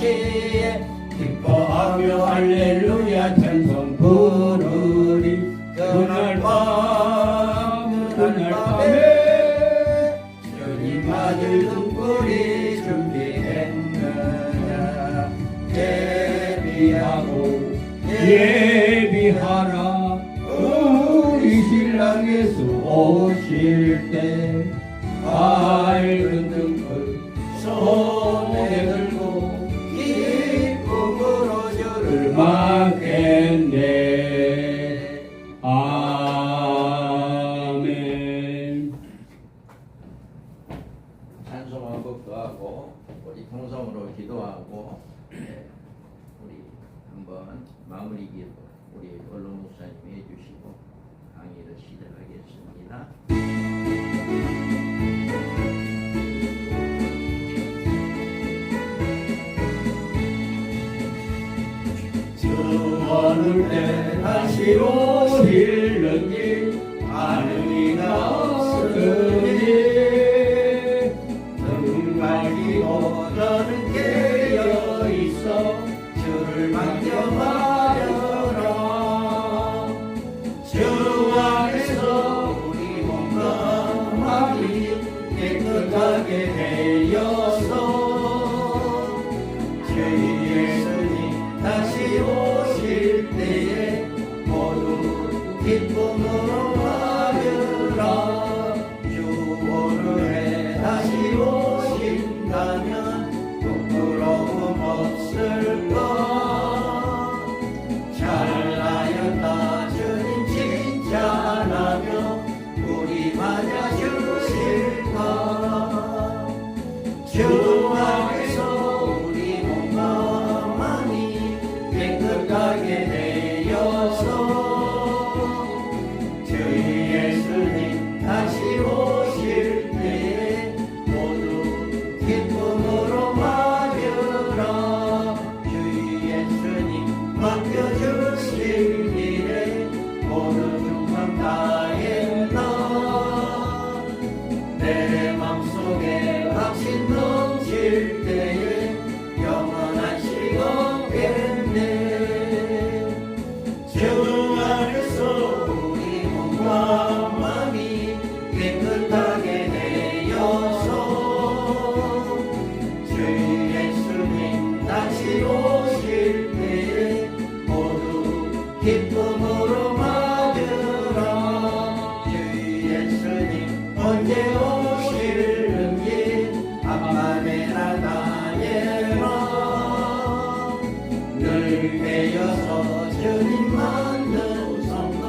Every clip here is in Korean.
시에 기뻐하며 할렐루야 찬송 부르리. 그날 밤에 주님 아들 등불이 준비했느냐. 예비하라 우리 신랑 예수 오실 때. 밝은 등불 손에 들고 기쁨으로 주를 맞겠네. 아멘. 찬송 한곡도 하고 우리 통성으로 기도하고 우리 한번 마무리 기도 우리 언론 목사님이 해주시고 강의를 시작하겠습니다. 어느 때 다시 오실는지 아는 이가 없으니 등 갈기고 너는 깨어있어 주를 맡겨하려라. 주 안에서 우리 몸과 마음이 깨끗하게 되어서 다시 오실 때에 모두 기쁨으로 맞으라. 주 오늘에 다시 오신다면 부끄러움 없을까. 잘하였다 주님 칭찬하며 우리 맞아주실까. 주 안에서 우리 몸과 마음이 깨끗하게 되어서 저희 예수님 다시 오실 때에 모두 기쁨으로 맞으라. 저희 예수님 맡겨주실 일에 모두 충성 다했나. 내 맘속에 확신 넘칠 때에 영원한 시간 주 안에서 우리 몸과 마음이 깨끗하게 되어서 주 예수님 다시 오실 때에 모두 기쁨으로 맞으라. 주 예수님 언제 오실는지 암만에나 다해라. 늘 깨어서 주님 만든 성도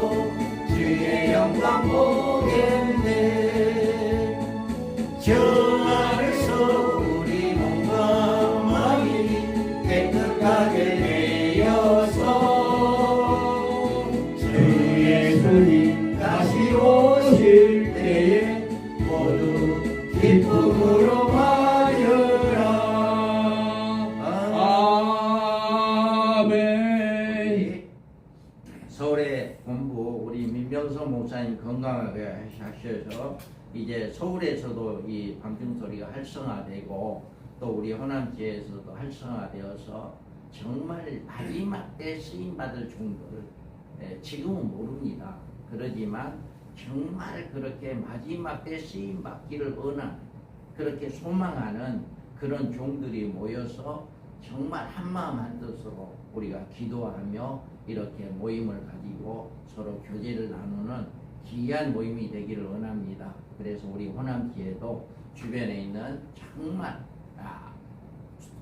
주의 영광 보겠네. 주 안에서 우리 몸과 마음이 깨끗하게 되어서 주 예수님 다시 오실 때에 모두 기쁨으로 맞으라. 서울의 본부 우리 민병서 목사님 건강하게 하셔서 이제 서울에서도 이 방증소리가 활성화되고 또 우리 호남지에서도 활성화되어서 정말 마지막 때 쓰임받을 종들 지금은 모릅니다. 그러지만 정말 그렇게 마지막 때 쓰임받기를 원하는 그렇게 소망하는 그런 종들이 모여서 정말 한마음 한뜻으로 우리가 기도하며 이렇게 모임을 가지고 서로 교제를 나누는 귀한 모임이 되기를 원합니다. 그래서 우리 호남지에도 주변에 있는 정말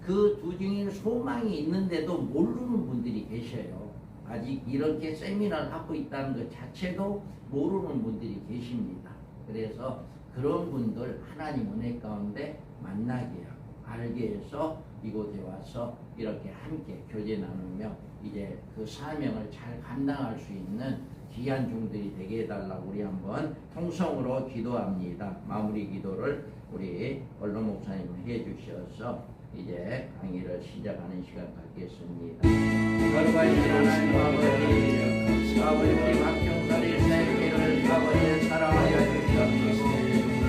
그 두 중에 소망이 있는데도 모르는 분들이 계셔요. 아직 이렇게 세미나를 하고 있다는 것 자체도 모르는 분들이 계십니다. 그래서 그런 분들 하나님 은혜 가운데 만나게 하고 알게 해서 이곳에 와서 이렇게 함께 교제 나누며 이제 그 사명을 잘 감당할 수 있는 귀한 종들이 되게 해달라고 우리 한번 통성으로 기도합니다. 마무리 기도를 우리 언론 목사님이 해주셔서 이제 강의를 시작하는 시간 갖겠습니다. 거룩하신 하나님 아버지 우리 박경설의 생기를 아버지 사랑하여 주시옵소서.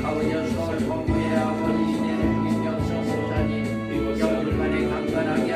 아버지 서울 본부의 아버지 시대의 김경성 목사님 영불만에 강건하게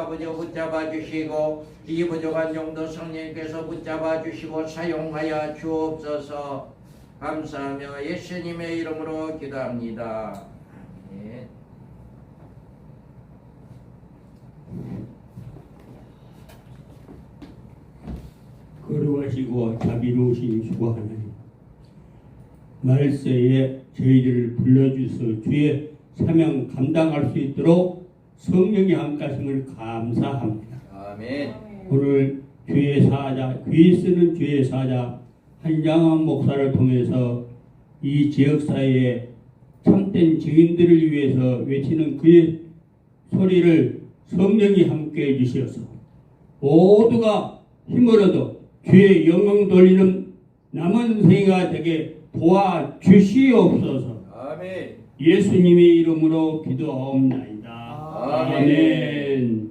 아버지 붙잡아 주시고 이 부족한 용도 성령께서 붙잡아 주시고 사용하여 주옵소서. 감사하며 예수님의 이름으로 기도합니다. 아멘. 거룩하시고 자비로우신 주가 하나님, 말세에 저희들을 불러주서 주의 사명 감당할 수 있도록 성령의 함께하심을 감사합니다. 아멘. 오늘 주의 사자, 귀 쓰는 주의 사자 한장원 목사를 통해서 이 지역사회에 참된 증인들을 위해서 외치는 그의 소리를 성령이 함께 해주시어서 모두가 힘을 얻어 주의 영광 돌리는 남은 생애가 되게 도와주시옵소서. 아멘. 예수님의 이름으로 기도하옵나이다. 아멘. 아멘.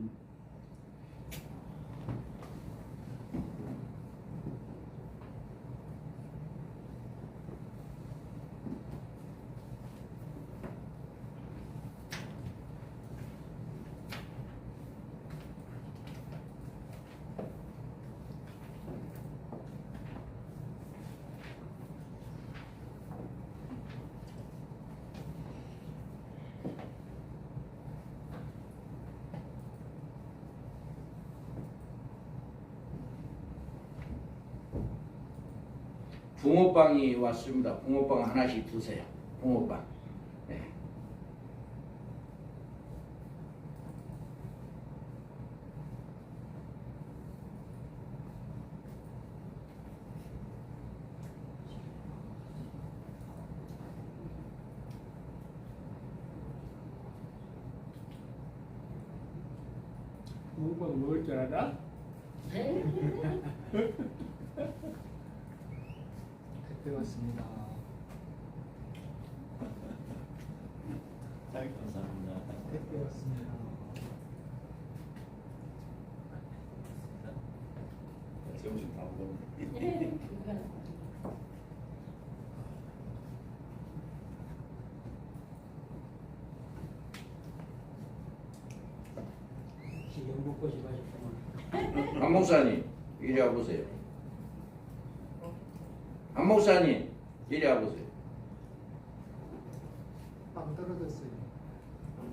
붕어빵이 왔습니다. 붕어빵 하나씩 드세요. 붕어빵. 네. 붕어빵 먹을 줄 알아? 그때 왔습니다. 감사합니다. 그때 왔습니다. 점심 다 먹었네. 영국꽃이 맛있구만. 한 목사님 이리 와보세요. 한 목사님 이리 와보세요. 빵 떨어졌어요.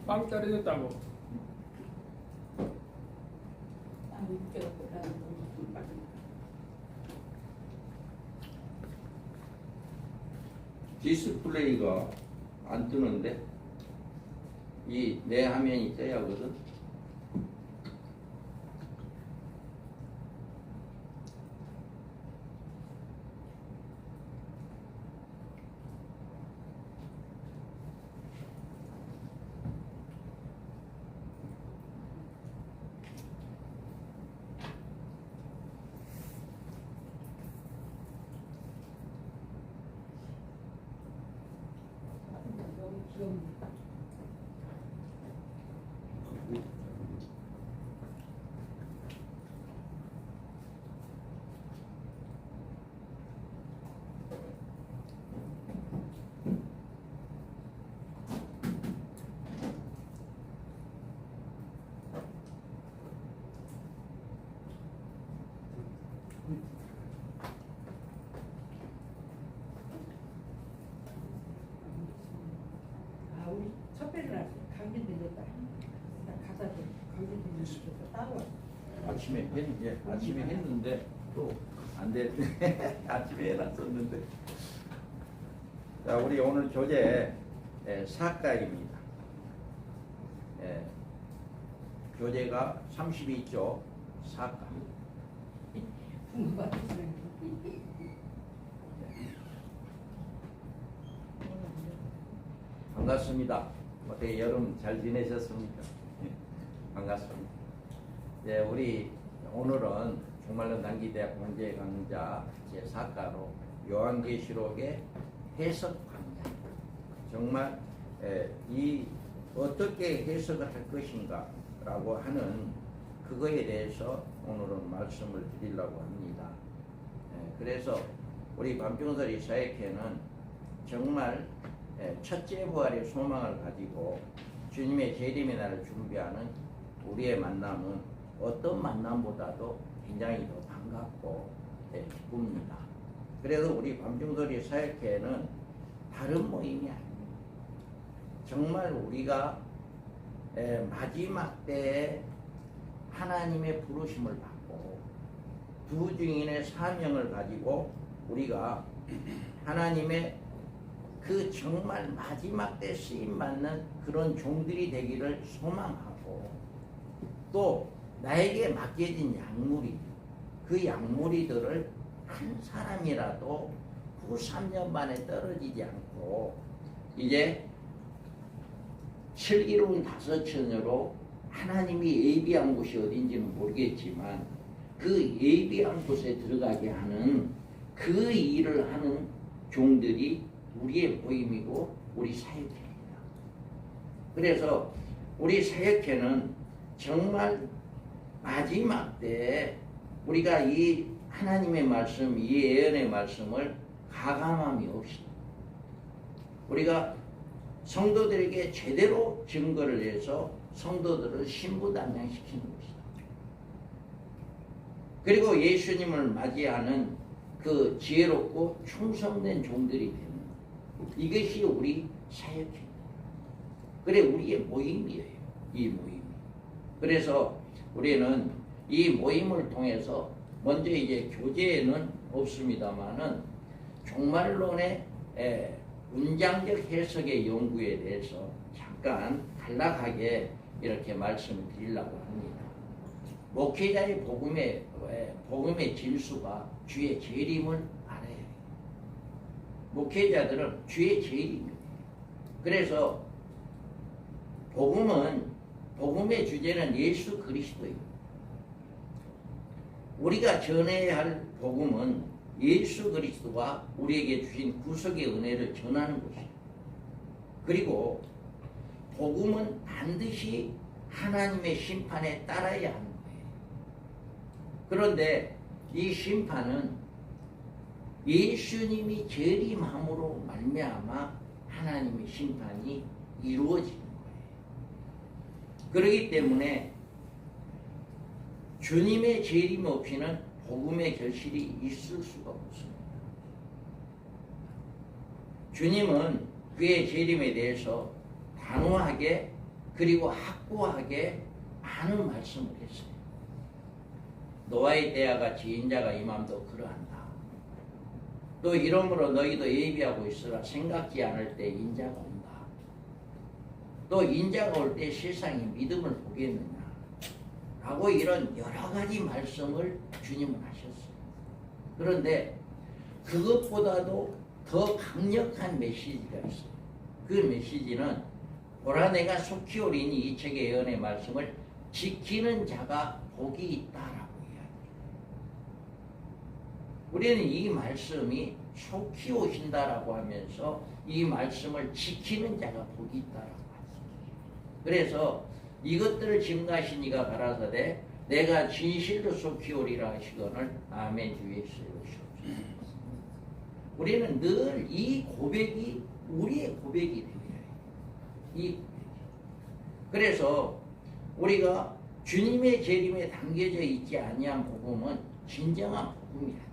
빵 떨어졌다고. 디스플레이가 안 뜨는데 이 내 화면이 떠야 하거든. 아, 우리 첫배를 감기 들렸다. 나 가다 감기 들렸어. 따로. 아침에 했는데 또 안 됐네. 아침에 해놨었는데. 자, 우리 오늘 교재 사가입니다. 교재가 32쪽 사가. 반갑습니다. 어떻게 여름 잘 지내셨습니까? 반갑습니다. 네, 우리 오늘은 정말로 단기대학 공제 강좌 제4과로 요한계시록의 해석 강좌. 정말 이 어떻게 해석을 할 것인가라고 하는 그거에 대해서 오늘은 말씀을 드리려고 합니다. 그래서 우리 밤중설이 사역회는 정말 첫째 부활의 소망을 가지고 주님의 재림의 날을 준비하는 우리의 만남은 어떤 만남보다도 굉장히 더 반갑고 기쁩니다. 그래서 우리 밤중소리 사역회는 다른 모임이 아닙니다. 정말 우리가 마지막 때에 하나님의 부르심을 받고 두 증인의 사명을 가지고 우리가 하나님의 그 정말 마지막 때 쓰임 받는 그런 종들이 되기를 소망하고, 또 나에게 맡겨진 약물이, 그 약물이들을 한 사람이라도 3년 만에 떨어지지 않고 이제 슬기로운 5처녀로 하나님이 예비한 곳이 어딘지는 모르겠지만 그 예비한 곳에 들어가게 하는 그 일을 하는 종들이 우리의 모임이고 우리 사역회입니다. 그래서 우리 사역회는 정말 마지막 때 우리가 이 하나님의 말씀, 이 예언의 말씀을 가감함이 없이 우리가 성도들에게 제대로 증거를 해서 성도들을 신부단장시키는 것이다. 그리고 예수님을 맞이하는 그 지혜롭고 충성된 종들이 되는 이것이 우리 사역입니다. 그래 우리의 모임이에요. 이 모임이. 그래서 우리는 이 모임을 통해서 먼저 이제 교재에는 없습니다만은 종말론의 문장적 해석의 연구에 대해서 잠깐 간략하게 이렇게 말씀을 드리려고 합니다. 목회자의 복음의 질수가 주의 재림을 알아야 해요. 목회자들은 주의 재림입니다. 그래서 복음의 주제는 예수 그리스도입니다. 우리가 전해야 할 복음은 예수 그리스도가 우리에게 주신 구속의 은혜를 전하는 것이에요. 그리고 복음은 반드시 하나님의 심판에 따라야 하는 거예요. 그런데 이 심판은 예수님이 재림함으로 말미암아 하나님의 심판이 이루어지는 거예요. 그렇기 때문에 주님의 재림 없이는 복음의 결실이 있을 수가 없습니다. 주님은 그의 재림에 대해서 단호하게 그리고 확고하게 많은 말씀을 했어요. 노아의 때와 같이 인자가 임함도 그러한다. 또 이러므로 너희도 예비하고 있으라. 생각지 않을 때 인자가 온다. 또 인자가 올 때 세상이 믿음을 보겠느냐 라고 이런 여러 가지 말씀을 주님은 하셨어요. 그런데 그것보다도 더 강력한 메시지가 있어요. 그 메시지는 보라 내가 속히 오리니 이 책의 예언의 말씀을 지키는 자가 복이 있다라고 이야기해요. 우리는 이 말씀이 속히 오신다라고 하면서 이 말씀을 지키는 자가 복이 있다라고 하죠. 그래서 이것들을 증거하신 이가 가라사대 내가 진실로 속히 오리라 하시거늘 아멘 주 예수의 오시옵소서. 우리는 늘 이 고백이 우리의 고백이 되어야 해요. 이 고백이. 그래서 우리가 주님의 재림에 담겨져 있지 아니한 복음은 진정한 복음이 아니에요.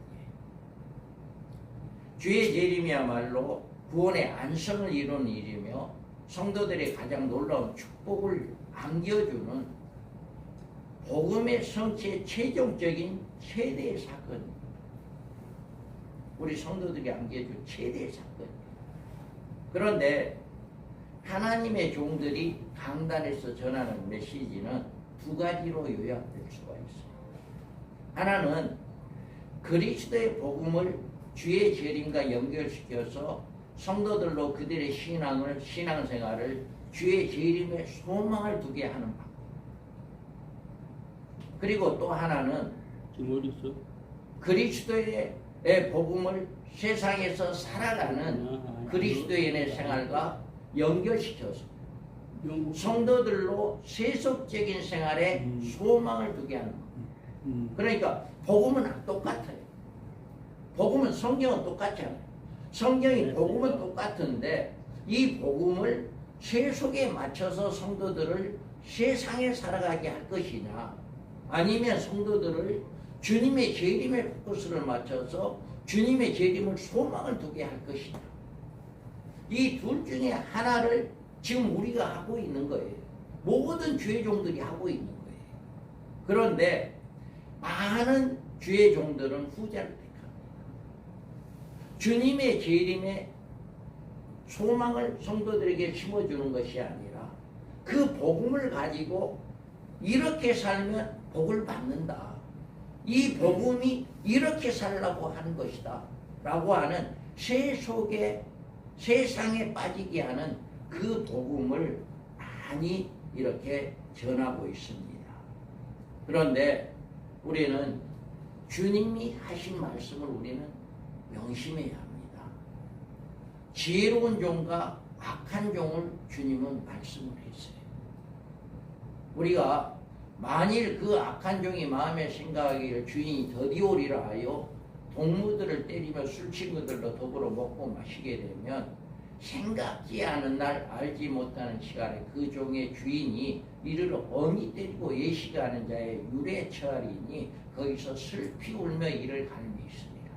주의 재림이야말로 구원의 안성을 이루는 일이며 성도들의 가장 놀라운 축복을 안겨주는 복음의 성취의 최종적인 최대의 사건입니다. 우리 성도들이 안겨준 최대의 사건입니다. 그런데 하나님의 종들이 강단에서 전하는 메시지는 두 가지로 요약될 수가 있어요. 하나는 그리스도의 복음을 주의 재림과 연결시켜서 성도들로 그들의 신앙생활을 주의 재림에 소망을 두게 하는 방법. 그리고 또 하나는 그리스도의 복음을 세상에서 살아가는 그리스도인의 생활과 연결시켜서 성도들로 세속적인 생활에 소망을 두게 하는 겁니다. 그러니까 복음은 똑같아요. 복음은 성경은 똑같잖아요. 성경이 복음은 똑같은데 이 복음을 세속에 맞춰서 성도들을 세상에 살아가게 할 것이냐, 아니면 성도들을 주님의 재림에 포커스를 맞춰서 주님의 재림을 소망을 두게 할 것이냐. 이 둘 중에 하나를 지금 우리가 하고 있는 거예요. 모든 주의 종들이 하고 있는 거예요. 그런데 많은 주의 종들은 후자를 택합니다. 주님의 재림에 소망을 성도들에게 심어주는 것이 아니라 그 복음을 가지고 이렇게 살면 복을 받는다. 이 복음이 이렇게 살라고 하는 것이다. 라고 하는 세상에 빠지게 하는 그 복음을 많이 이렇게 전하고 있습니다. 그런데 우리는 주님이 하신 말씀을 우리는 명심해야 합니다. 지혜로운 종과 악한 종을 주님은 말씀을 했어요. 우리가 만일 그 악한 종이 마음에 생각하기를 주인이 더디오리라 하여 동무들을 때리며 술친구들로 더불어 먹고 마시게 되면 생각지 않은 날 알지 못하는 시간에 그 종의 주인이 이를 엄히 때리고 예시가하는 자의 유래 처하리니 거기서 슬피 울며 이를 갈미있습니다.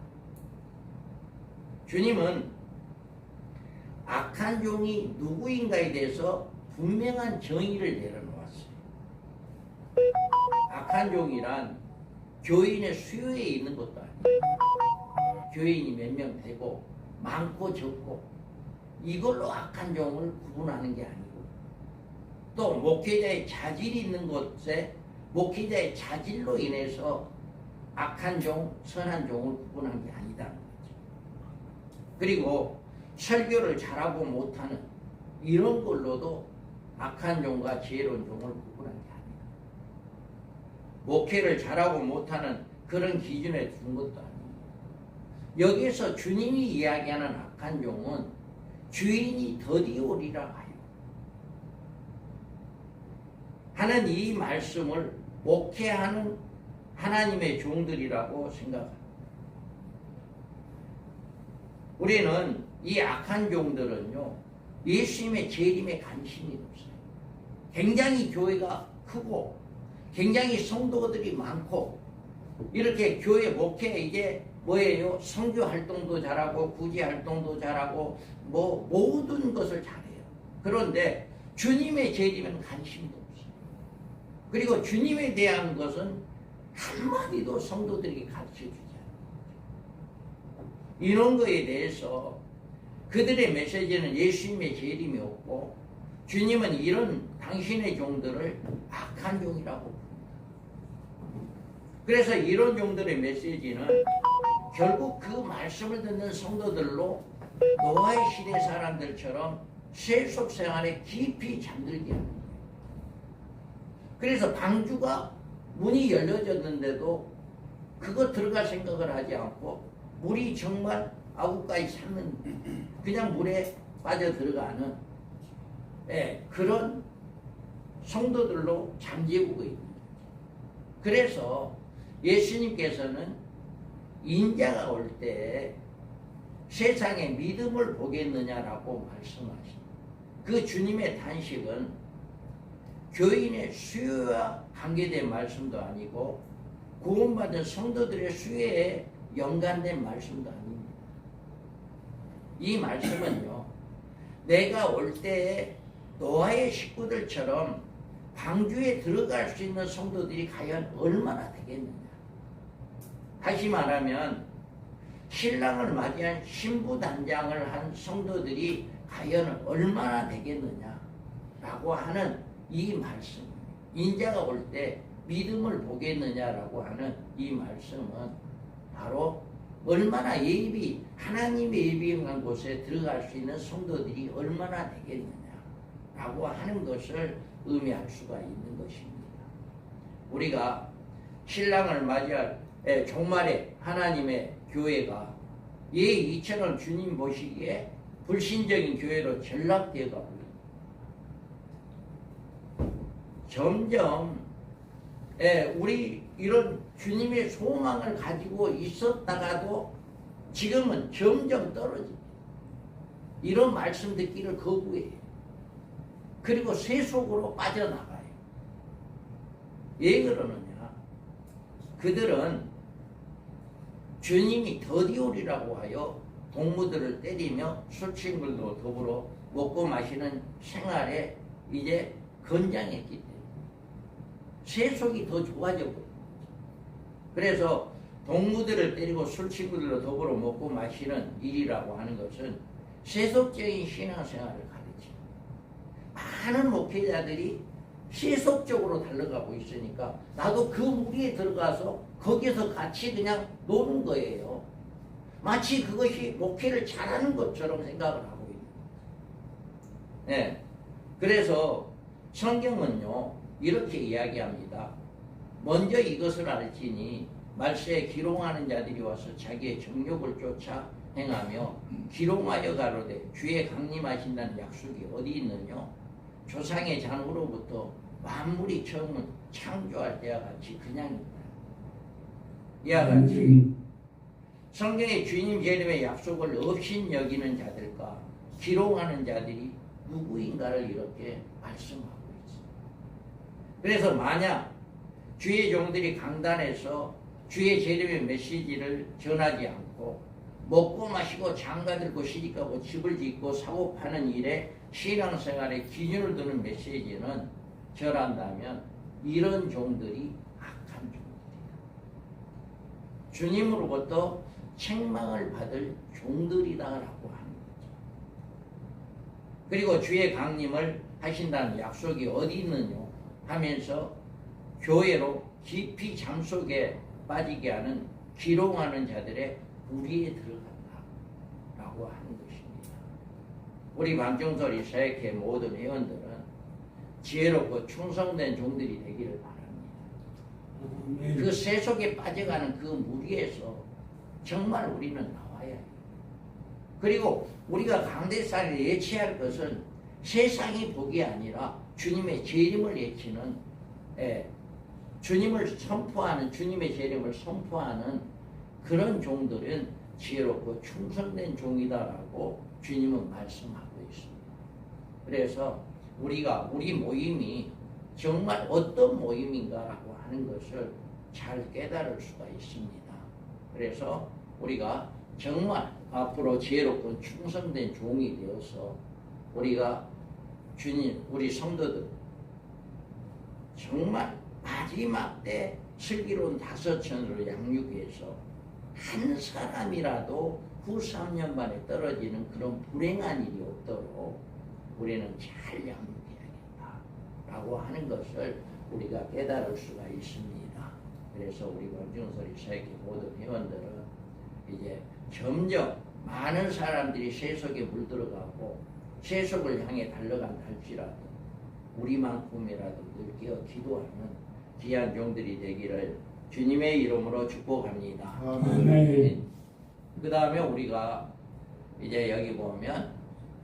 주님은 악한 종이 누구인가에 대해서 분명한 정의를 내려놓았어요. 악한 종이란 교인의 수요에 있는 것도 아니에요. 교인이 몇 명 되고 많고 적고 이걸로 악한 종을 구분하는 게 아니고, 또 목회자의 자질이 있는 곳에 목회자의 자질로 인해서 악한 종, 선한 종을 구분한 게 아니다는 거죠. 그리고 설교를 잘하고 못하는 이런 걸로도 악한 종과 지혜로운 종을 구분한 게 아니다. 목회를 잘하고 못하는 그런 기준에 둔 것도 아닙니다. 여기에서 주님이 이야기하는 악한 종은 주인이 더디오리라 하는 이 말씀을 목회하는 하나님의 종들이라고 생각합니다. 우리는 이 악한 종들은요, 예수님의 재림에 관심이 없어요. 굉장히 교회가 크고 굉장히 성도들이 많고 이렇게 교회 목회 이제 뭐예요? 선교 활동도 잘하고 구제 활동도 잘하고 뭐 모든 것을 잘해요. 그런데 주님의 재림에는 관심도 없어요. 그리고 주님에 대한 것은 한마디도 성도들에게 가르쳐주지 않아요. 이런 거에 대해서 그들의 메시지는 예수님의 재림이 없고 주님은 이런 당신의 종들을 악한 종이라고 부릅니다. 그래서 이런 종들의 메시지는 결국 그 말씀을 듣는 성도들로 노아의 시대 사람들처럼 세속 생활에 깊이 잠들게 하는 거예요. 그래서 방주가 문이 열려졌는데도 그거 들어갈 생각을 하지 않고 물이 정말 아구까지 찼는 그냥 물에 빠져 들어가는 그런 성도들로 잠재우고 있는 거예요. 그래서 예수님께서는 인자가 올 때 세상에 믿음을 보겠느냐라고 말씀하십니다. 그 주님의 단식은 교인의 수요와 관계된 말씀도 아니고 구원받은 성도들의 수요에 연관된 말씀도 아닙니다. 이 말씀은요, 내가 올 때에 노아의 식구들처럼 방주에 들어갈 수 있는 성도들이 과연 얼마나 되겠느냐. 다시 말하면 신랑을 맞이한 신부단장을 한 성도들이 과연 얼마나 되겠느냐라고 하는 이 말씀, 인자가 올 때 믿음을 보겠느냐라고 하는 이 말씀은 바로 얼마나 하나님의 예비한 곳에 들어갈 수 있는 성도들이 얼마나 되겠느냐라고 하는 것을 의미할 수가 있는 것입니다. 우리가 신랑을 맞이할 종말에 하나님의 교회가 이처럼 주님 보시기에 불신적인 교회로 전락되어 가고 점점 우리 이런 주님의 소망을 가지고 있었다가도 지금은 점점 떨어집니다. 이런 말씀 듣기를 거부해요. 그리고 세속으로 빠져나가요. 왜 그러느냐? 그들은 주님이 더디오리라고 하여 동무들을 때리며 술친구들도 더불어 먹고 마시는 생활에 이제 건장했기 때문에 세속이 더 좋아져 버려요. 그래서 동무들을 때리고 술친구들로 더불어 먹고 마시는 일이라고 하는 것은 세속적인 신앙생활을 가르쳐요. 많은 목회자들이 세속적으로 달려가고 있으니까 나도 그 무리에 들어가서 거기서 같이 그냥 노는 거예요. 마치 그것이 목회를 잘하는 것처럼 생각을 하고 있는 거예요. 네. 그래서 성경은요 이렇게 이야기합니다. 먼저 이것을 알지니 말세에 기롱하는 자들이 와서 자기의 정욕을 쫓아 행하며 기롱하여 가로되 주의 강림하신다는 약속이 어디 있느냐? 조상의 잔으로부터 만물이 처음 창조할 때와 같이 그냥 있다. 이와 같이 성경의 주님 재림의 약속을 없인 여기는 자들과 기롱하는 자들이 누구인가를 이렇게 말씀하고 있습니다. 그래서 만약 주의 종들이 강단에서 주의 재림의 메시지를 전하지 않고 먹고 마시고 장가들고 시집가고 집을 짓고 사고 파는 일에 신앙생활에 기준을 두는 메시지는 절한다면 이런 종들이 악한 종들이다. 주님으로부터 책망을 받을 종들이다라고 하는 거죠. 그리고 주의 강림을 하신다는 약속이 어디 있느냐 하면서 교회로 깊이 잠속에 빠지게 하는 기롱하는 자들의 무리에 들어간다라고 하는 것입니다. 우리 방종설이 사역회 모든 회원들은 지혜롭고 충성된 종들이 되기를 바랍니다. 그 세속에 빠져가는 그 무리에서 정말 우리는 나와야 해요. 그리고 우리가 강대상을 예치할 것은 세상이 복이 아니라 주님의 재림을 예치는 주님을 선포하는 주님의 재림을 선포하는 그런 종들은 지혜롭고 충성된 종이다라고 주님은 말씀하고 있습니다. 그래서 우리가 우리 모임이 정말 어떤 모임인가라고 하는 것을 잘 깨달을 수가 있습니다. 그래서 우리가 정말 앞으로 지혜롭고 충성된 종이 되어서 우리가 주님 우리 성도들 정말 마지막 때 슬기로운 5천으로 양육해서 한 사람이라도 후 3년 만에 떨어지는 그런 불행한 일이 없도록 우리는 잘 양육해야겠다라고 하는 것을 우리가 깨달을 수가 있습니다. 그래서 우리 원중설이 사역회 모든 회원들은 이제 점점 많은 사람들이 세속에 물들어가고 세속을 향해 달려간다 할지라도 우리만큼이라도 늘 깨어 기도하는 귀한 종들이 되기를 주님의 이름으로 축복합니다. 아멘. 그 다음에 우리가 이제 여기 보면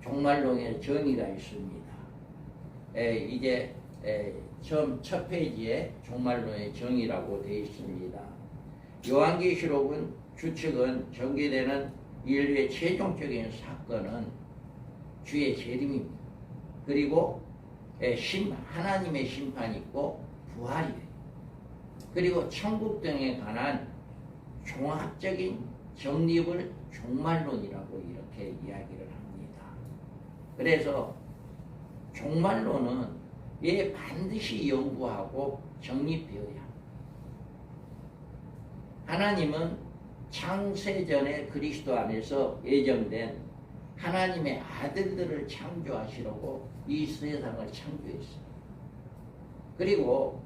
종말론의 정의가 있습니다. 이제 처음 첫 페이지에 종말론의 정의라고 되어 있습니다. 요한계시록은 추측은 전개되는 인류의 최종적인 사건은 주의 재림입니다. 그리고 하나님의 심판이 있고 부활이에요. 그리고 천국 등에 관한 종합적인 정립을 종말론이라고 이렇게 이야기를 합니다. 그래서 종말론은 반드시 연구하고 정립되어야 합니다. 하나님은 창세전에 그리스도 안에서 예정된 하나님의 아들들을 창조하시려고 이 세상을 창조했어요. 그리고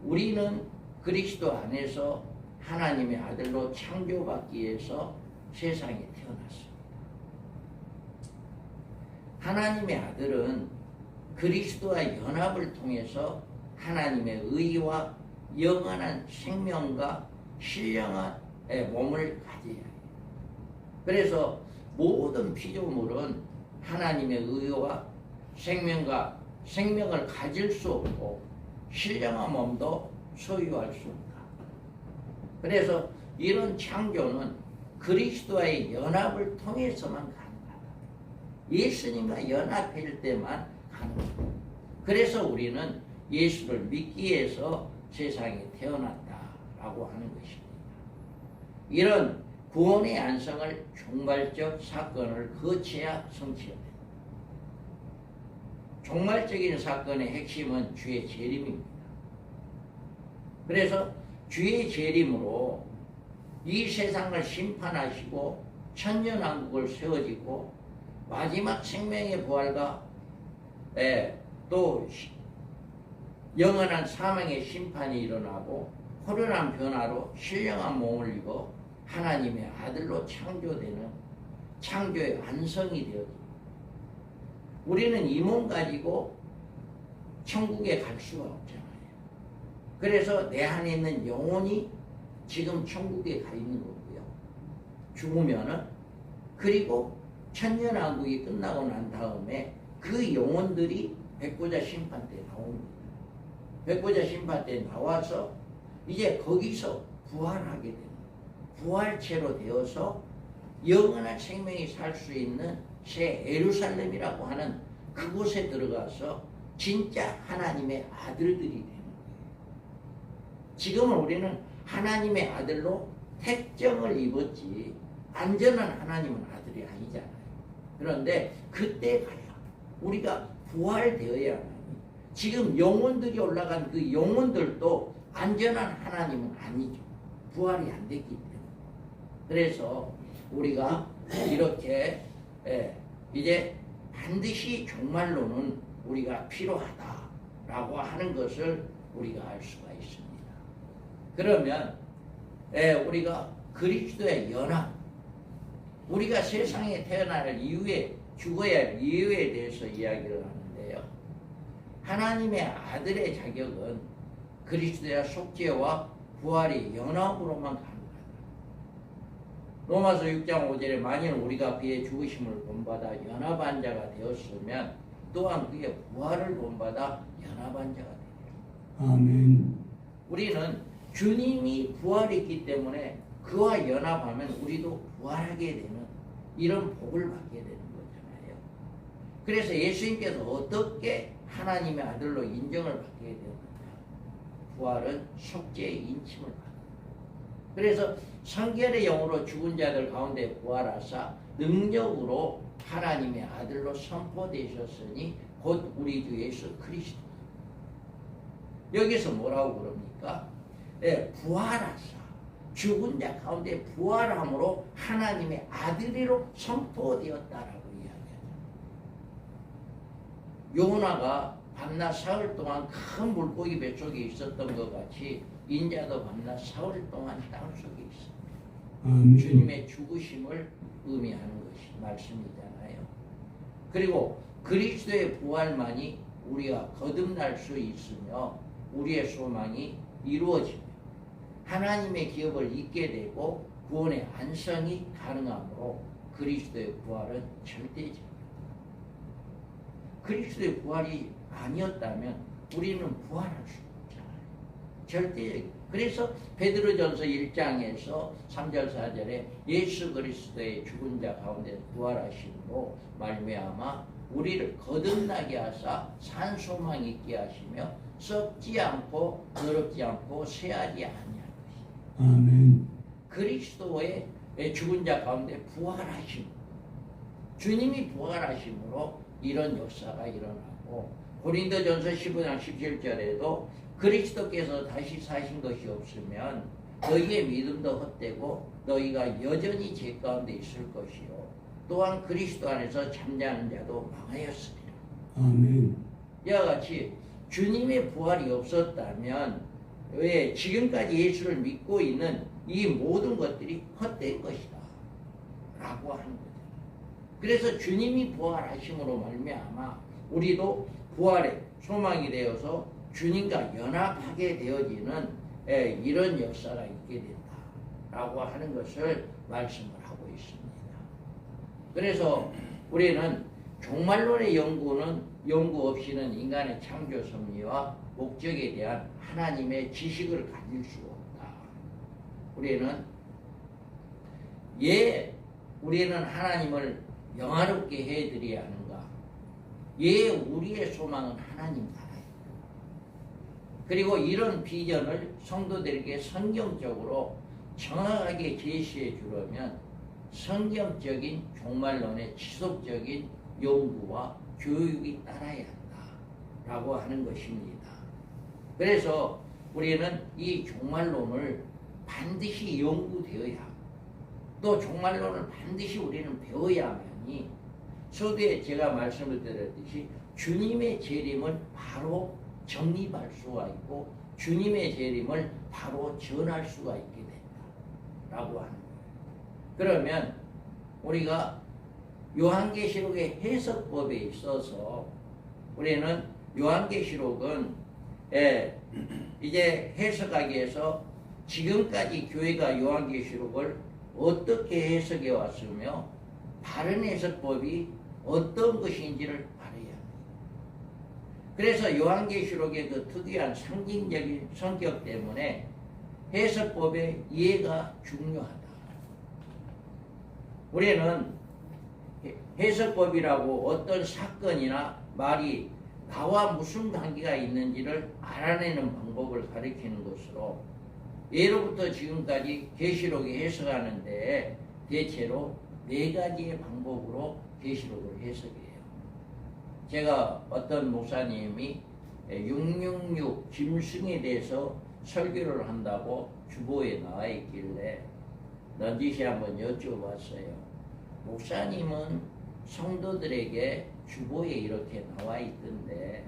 우리는 그리스도 안에서 하나님의 아들로 창조받기 위해서 세상에 태어났습니다. 하나님의 아들은 그리스도와 연합을 통해서 하나님의 의와 영원한 생명과 신령한 몸을 가져야 해요. 그래서 모든 피조물은 하나님의 의와 생명을 가질 수 없고 신령한 몸도 소유할 수 없다. 그래서 이런 창조는 그리스도와의 연합을 통해서만 가능하다. 예수님과 연합할 때만 가능하다. 그래서 우리는 예수를 믿기 위해서 세상에 태어났다라고 하는 것입니다. 이런 구원의 안성을 종말적 사건을 거쳐야 성취해야 됩니다. 종말적인 사건의 핵심은 주의 재림입니다. 그래서 주의 재림으로 이 세상을 심판하시고 천년왕국을 세워지고 마지막 생명의 부활과 또 영원한 사망의 심판이 일어나고 호련한 변화로 신령한 몸을 입어 하나님의 아들로 창조되는 창조의 완성이 되어집니다. 우리는 이 몸 가지고 천국에 갈 수가 없잖아요. 그래서 내 안에 있는 영혼이 지금 천국에 가 있는 거고요. 죽으면은 그리고 천년왕국이 끝나고 난 다음에 그 영혼들이 백보자 심판 때 나옵니다. 백보자 심판 때 나와서 이제 거기서 부활하게 됩니다. 부활체로 되어서 영원한 생명이 살 수 있는 새 예루살렘이라고 하는 그곳에 들어가서 진짜 하나님의 아들들이 되는 거예요. 지금은 우리는 하나님의 아들로 택정을 입었지 완전한 하나님은 아들이 아니잖아요. 그런데 그때 가야 우리가 부활되어야 하나요. 지금 영혼들이 올라간 그 영혼들도 완전한 하나님은 아니죠. 부활이 안 됐기 때문에. 그래서 우리가 이렇게 이제 반드시 종말로는 우리가 필요하다라고 하는 것을 우리가 알 수가 있습니다. 그러면 우리가 그리스도의 연합, 우리가 세상에 태어날 이후에 죽어야 할 이유에 대해서 이야기를 하는데요. 하나님의 아들의 자격은 그리스도의 속죄와 부활이 연합으로만 가능하다. 로마서 6장 5절에 만일 우리가 그의 죽으심을 본받아 연합한 자가 되었으면 또한 그의 부활을 본받아 연합한 자가 되리라. 아멘. 우리는 주님이 부활했기 때문에 그와 연합하면 우리도 부활하게 되는 이런 복을 받게 되는 거잖아요. 그래서 예수님께서 어떻게 하나님의 아들로 인정을 받게 되었느냐. 부활은 속죄의 인침을 받는 거예요. 그래서 성결의 영으로 죽은 자들 가운데 부활하사 능력으로 하나님의 아들로 선포되셨으니 곧 우리 주 예수 그리스도. 여기서 뭐라고 그럽니까? 부활하사 죽은 자 가운데 부활함으로 하나님의 아들이로 선포되었다라고 이야기하죠. 요나가 밤낮 사흘 동안 큰 물고기 뱃속에 있었던 것 같이 인자도 밤낮 사흘 동안 땅속에 있습니다. 주님의 죽으심을 의미하는 것이 말씀이잖아요. 그리고 그리스도의 부활만이 우리가 거듭날 수 있으며 우리의 소망이 이루어지며 하나님의 기업을 잇게 되고 구원의 안성이 가능하므로 그리스도의 부활은 절대적입니다. 그리스도의 부활이 아니었다면 우리는 부활할 수 없잖아요. 절대적입니다. 그래서 베드로전서 1장에서 3절 4절에 예수 그리스도의 죽은 자 가운데 부활하심으로 말미암아 우리를 거듭나게 하사 산 소망 있게 하시며 썩지 않고 더럽지 않고 쇠하지 아니하는 것이다. 아멘. 그리스도의 죽은 자 가운데 부활하심, 주님이 부활하심으로 이런 역사가 일어나고 고린도전서 15장 17절에도 그리스도께서 다시 사신 것이 없으면 너희의 믿음도 헛되고 너희가 여전히 죄 가운데 있을 것이요 또한 그리스도 안에서 잠자는 자도 망하였으리라. 아멘. 이와 같이 주님의 부활이 없었다면 왜 지금까지 예수를 믿고 있는 이 모든 것들이 헛된 것이다 라고 하는 거죠. 그래서 주님이 부활하심으로 말미암아 우리도 부활의 소망이 되어서 주님과 연합하게 되어지는 이런 역사가 있게 된다라고 하는 것을 말씀을 하고 있습니다. 그래서 우리는 종말론의 연구 없이는 인간의 창조 섭리와 목적에 대한 하나님의 지식을 가질 수 없다. 우리는 하나님을 영화롭게 해드려야 하는가? 우리의 소망은 하나님 나라입니다. 그리고 이런 비전을 성도들에게 성경적으로 정확하게 제시해 주려면 성경적인 종말론의 지속적인 연구와 교육이 따라야 한다라고 하는 것입니다. 그래서 우리는 이 종말론을 반드시 연구되어야 하고 또 종말론을 반드시 우리는 배워야만이 서두에 제가 말씀을 드렸듯이 주님의 재림을 바로 정립할 수가 있고 주님의 재림을 바로 전할 수가 있게 된다라고 하는 거예요. 그러면 우리가 요한계시록의 해석법에 있어서 우리는 요한계시록은 이제 해석하기 위해서 지금까지 교회가 요한계시록을 어떻게 해석해 왔으며 바른 해석법이 어떤 것인지를 알아야 합니다. 그래서 요한계시록의 그 특이한 상징적인 성격 때문에 해석법의 이해가 중요하다. 우리는 해석법이라고 어떤 사건이나 말이 나와 무슨 관계가 있는지를 알아내는 방법을 가리키는 것으로 예로부터 지금까지 계시록이 해석하는데 대체로 4가지의 방법으로 계시록을 해석해요. 제가 어떤 목사님이 666 짐승에 대해서 설교를 한다고 주보에 나와 있길래 넌지시 한번 여쭤봤어요. 목사님은 성도들에게 주보에 이렇게 나와 있던데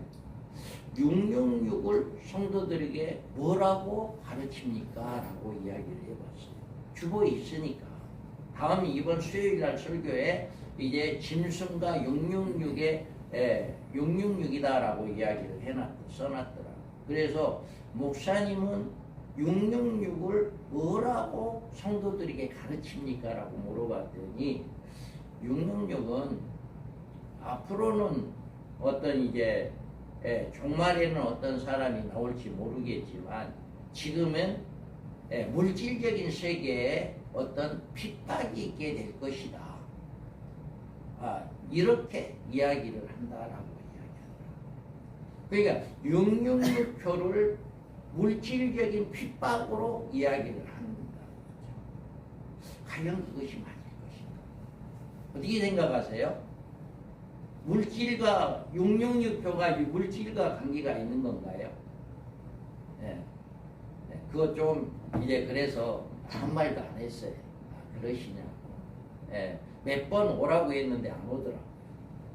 666을 성도들에게 뭐라고 가르칩니까? 라고 이야기를 해봤어요. 주보에 있으니까. 다음 이번 수요일날 설교에 이제 짐승과 666이다 라고 이야기를 써놨더라고요. 그래서 목사님은 666을 뭐라고 성도들에게 가르칩니까? 라고 물어봤더니 666은 앞으로는 어떤 이제 종말에는 어떤 사람이 나올지 모르겠지만 지금은 물질적인 세계에 어떤 핍박이 있게 될 것이다. 이렇게 이야기를 한다라고 이야기한다. 그러니까 666표를 물질적인 핍박으로 이야기를 한다. 과연 그것이 맞을 것인가? 어떻게 생각하세요? 물질과 666표가 물질과 관계가 있는 건가요? 그거 좀 이제 그래서 아무 말도 안 했어요. 그러시냐고. 몇 번 오라고 했는데 안 오더라고요.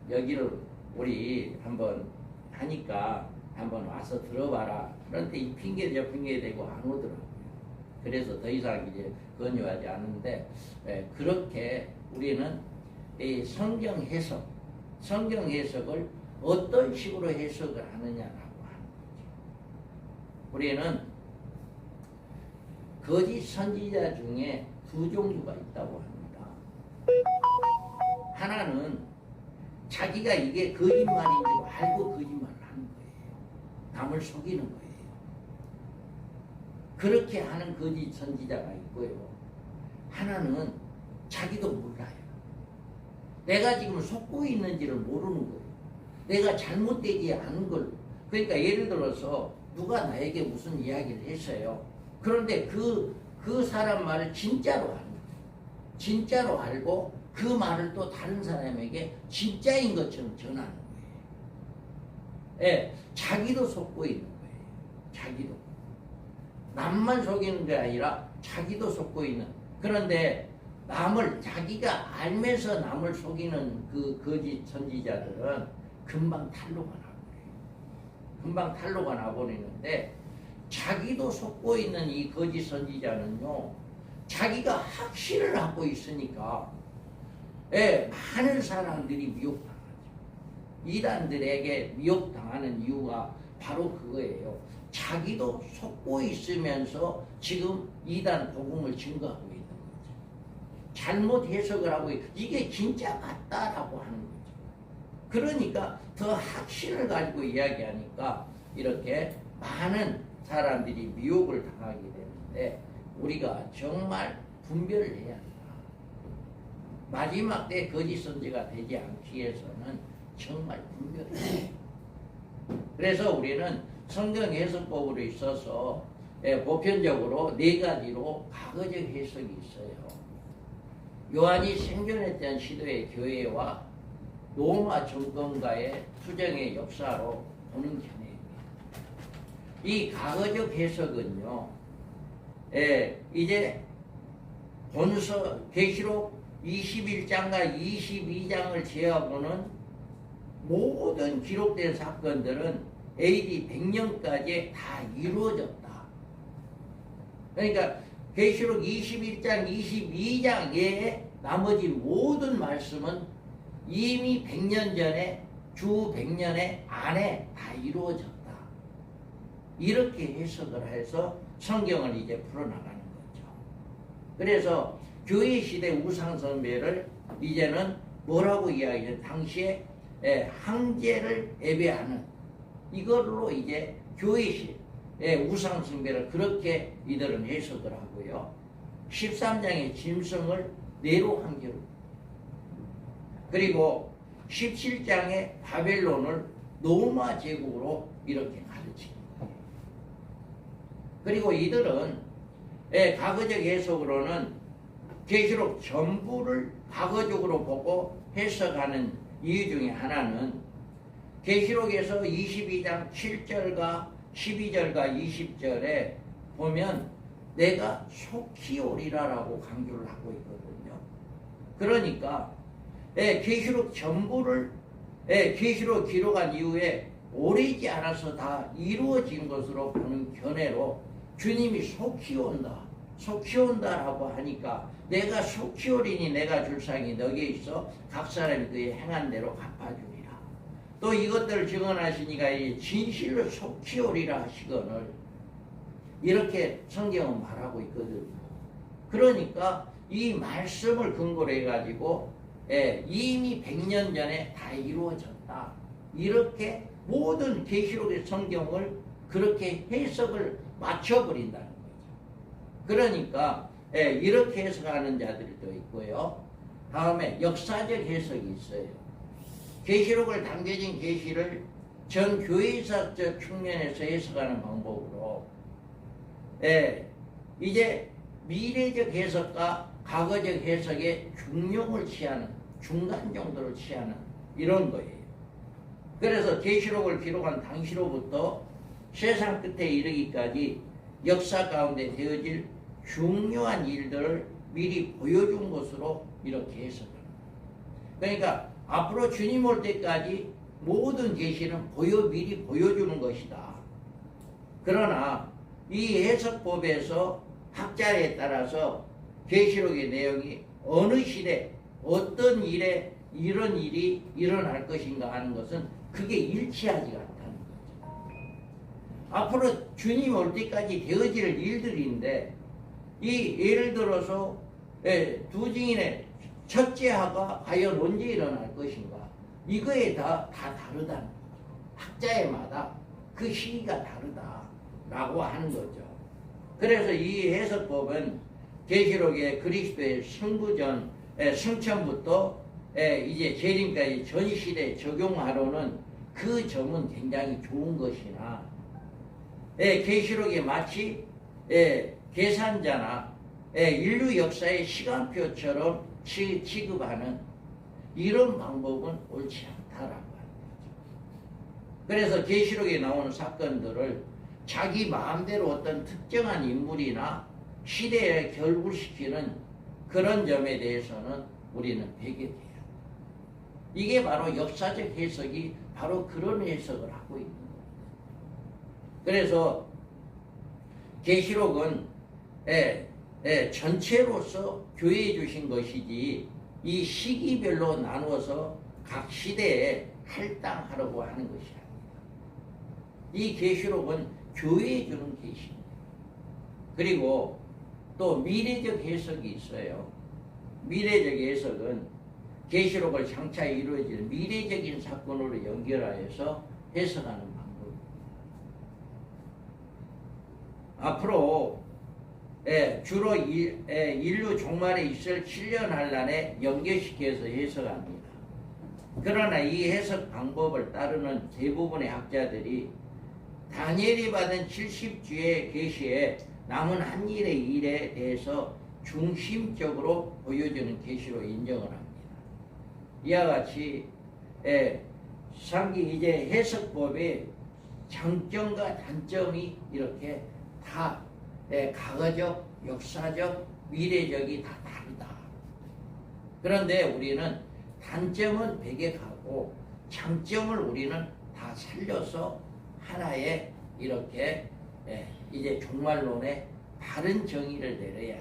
여기를 우리 한번 하니까 한번 와서 들어봐라. 그런데 이 핑계 저 핑계 대고 안 오더라고요. 그래서 더 이상 이제 권유하지 않는데 그렇게 우리는 이 성경 해석을 어떤 식으로 해석을 하느냐라고 하는 거죠. 우리는 거짓 선지자 중에 2 종류가 있다고 합니다. 하나는 자기가 이게 거짓말인 줄 알고 거짓말을 하는 거예요. 남을 속이는 거예요. 그렇게 하는 거짓 선지자가 있고요. 하나는 자기도 몰라요. 내가 지금 속고 있는지를 모르는 거예요. 내가 잘못되지 않은 걸. 그러니까 예를 들어서 누가 나에게 무슨 이야기를 했어요. 그런데 그 사람 말을 진짜로 아는 거예요. 진짜로 알고 그 말을 또 다른 사람에게 진짜인 것처럼 전하는 거예요. 자기도 속고 있는 거예요. 자기도. 남만 속이는 게 아니라 자기도 속고 있는. 그런데 남을 자기가 알면서 남을 속이는 그 거짓 선지자들은 금방 탄로가 나버려요. 금방 탄로가 나버리는데 자기도 속고 있는 이 거짓 선지자는요, 자기가 확신을 하고 있으니까 많은 사람들이 미혹당하죠. 이단들에게 미혹당하는 이유가 바로 그거예요. 자기도 속고 있으면서 지금 이단 복음을 증거하고 있는 거죠. 잘못 해석을 하고 이게 진짜 맞다라고 하는 거죠. 그러니까 더 확신을 가지고 이야기하니까 이렇게 많은 사람들이 미혹을 당하게 되는데 우리가 정말 분별을 해야 한다. 마지막 때 거짓 선지가 되지 않기 위해서는 정말 분별을 해야 한다. 그래서 우리는 성경 해석법으로 있어서 보편적으로 네 가지로 과거적 해석이 있어요. 요한이 생존했던 시대의 교회와 로마 정권과의 투쟁의 역사로 보는 견해입니다. 이 과거적 해석은요, 이제 본서 계시록 21장과 22장을 제외하고는 모든 기록된 사건들은 AD 100년까지 다 이루어졌다. 그러니까 계시록 21장, 22장 외에 나머지 모든 말씀은 이미 100년 전에 주 100년의 안에 다 이루어졌다. 이렇게 해석을 해서 성경을 이제 풀어나가는 거죠. 그래서 교회 시대 우상 숭배를 이제는 뭐라고 이야기해요? 당시에 황제를 예배하는 이걸로 이제 교회식 우상 숭배를 그렇게 이들은 해석을 하고요. 13장의 짐승을 네로 황제로, 그리고 17장의 바벨론을 로마 제국으로 이렇게 가르칩니다. 그리고 이들은 과거적 해석으로는 계시록 전부를 과거적으로 보고 해석하는 이유 중에 하나는 계시록에서 22장 7절과 12절과 20절에 보면 내가 속히 오리라라고 강조를 하고 있거든요. 그러니까 계시록 전부를 계시록 기록한 이후에 오래지 않아서 다 이루어진 것으로 보는 견해로 주님이 속히 온다, 속히 온다라고 하니까 내가 속히 오리니 내가 줄 상이 너게 있어 각 사람이 그의 행한 대로 갚아주리라. 또 이것들을 증언하시니까 진실로 속히 오리라 하시거늘 이렇게 성경은 말하고 있거든요. 그러니까 이 말씀을 근거로 해가지고 이미 100년 전에 다 이루어졌다. 이렇게 모든 계시록의 성경을 그렇게 해석을 맞춰버린다는 거죠. 그러니까 이렇게 해석하는 자들도 있고요. 다음에 역사적 해석이 있어요. 계시록을 담겨진 계시를 전 교회사적 측면에서 해석하는 방법으로 이제 미래적 해석과 과거적 해석의 중용을 취하는 중간 정도를 취하는 이런 거예요. 그래서 계시록을 기록한 당시로부터 세상 끝에 이르기까지 역사 가운데 되어질 중요한 일들을 미리 보여준 것으로 이렇게 해석합니다. 그러니까 앞으로 주님 올 때까지 모든 계시는 미리 보여주는 것이다. 그러나 이 해석법에서 학자에 따라서 계시록의 내용이 어느 시대 어떤 일에 이런 일이 일어날 것인가 하는 것은 그게 일치하지 않다는 거죠. 앞으로 주님 올 때까지 되어질 일들인데 이 예를 들어서 두 증인의 첫째 하가 과연 언제 일어날 것인가 이거에 다 다르다는 거죠. 학자에마다 그 시기가 다르다라고 하는 거죠. 그래서 이 해석법은 계시록의 그리스도의 승부전 승천부터 이제 재림까지 전 시대에 적용하려는 그 점은 굉장히 좋은 것이나 계시록이 마치 계산자나 인류 역사의 시간표처럼 취급하는 이런 방법은 옳지 않다라고 하는 거죠. 그래서 계시록에 나오는 사건들을 자기 마음대로 어떤 특정한 인물이나 시대에 결부시키는 그런 점에 대해서는 우리는 배격해야 합니다. 이게 바로 역사적 해석이 바로 그런 해석을 하고 있는 겁니다. 그래서 계시록은 전체로서 교회에 주신 것이지 이 시기별로 나누어서 각 시대에 할당하려고 하는 것이 아닙니다. 이 계시록은 교회에 주는 계시입니다. 그리고 또 미래적 해석이 있어요. 미래적 해석은 계시록을 장차 이루어질 미래적인 사건으로 연결하여서 해석하는 방법입니다. 앞으로 주로 인류 종말에 있을 7년 환란에 연결시켜서 해석합니다. 그러나 이 해석 방법을 따르는 대부분의 학자들이 다니엘이 받은 70주의 계시에 남은 한 일의 일에 대해서 중심적으로 보여주는 계시로 인정을 합니다. 이와 같이 상기 이제 해석법의 장점과 단점이 이렇게 다 과거적, 역사적, 미래적이 다 다르다. 그런데 우리는 단점은 배격하고 장점을 우리는 다 살려서 하나의 이렇게 이제 종말론의 바른 정의를 내려야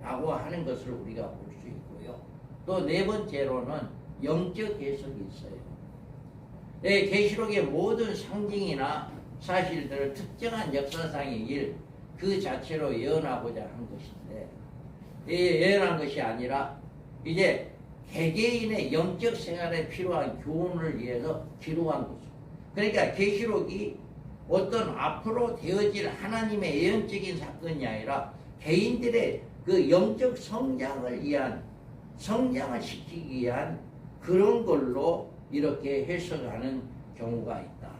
한다라고 하는 것을 우리가 볼 수 있고요. 또 네 번째로는 영적 해석이 있어요. 계시록의 모든 상징이나 사실들을 특정한 역사상의 일 그 자체로 예언하고자 한 것인데 예언한 것이 아니라 이제 개개인의 영적 생활에 필요한 교훈을 위해서 기록한 거죠. 그러니까 계시록이 어떤 앞으로 되어질 하나님의 예언적인 사건이 아니라 개인들의 그 영적 성장을 위한 성장을 시키기 위한 그런 걸로 이렇게 해석하는 경우가 있다.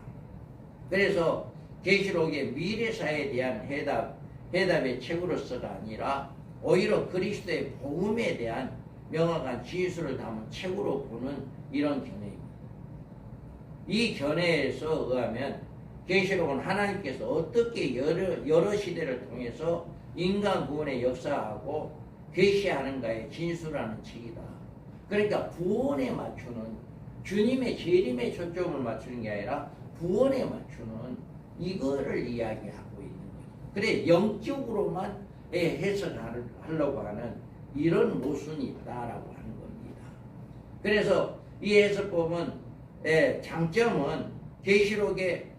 그래서 계시록의 미래사에 대한 해답의 책으로서가 아니라 오히려 그리스도의 복음에 대한 명확한 진술을 담은 책으로 보는 이런 견해입니다. 이 견해에서 의하면 계시록은 하나님께서 어떻게 여러 시대를 통해서 인간 구원의 역사하고 계시하는가에 진술하는 책이다. 그러니까 구원에 맞추는 주님의 재림에 초점을 맞추는 게 아니라 구원에 맞추는 이거를 이야기하고 있는 거죠. 그래 영적으로만 해석하려고 하는 이런 모순이 있다라고 하는 겁니다. 그래서 이 해석법은 장점은 계시록의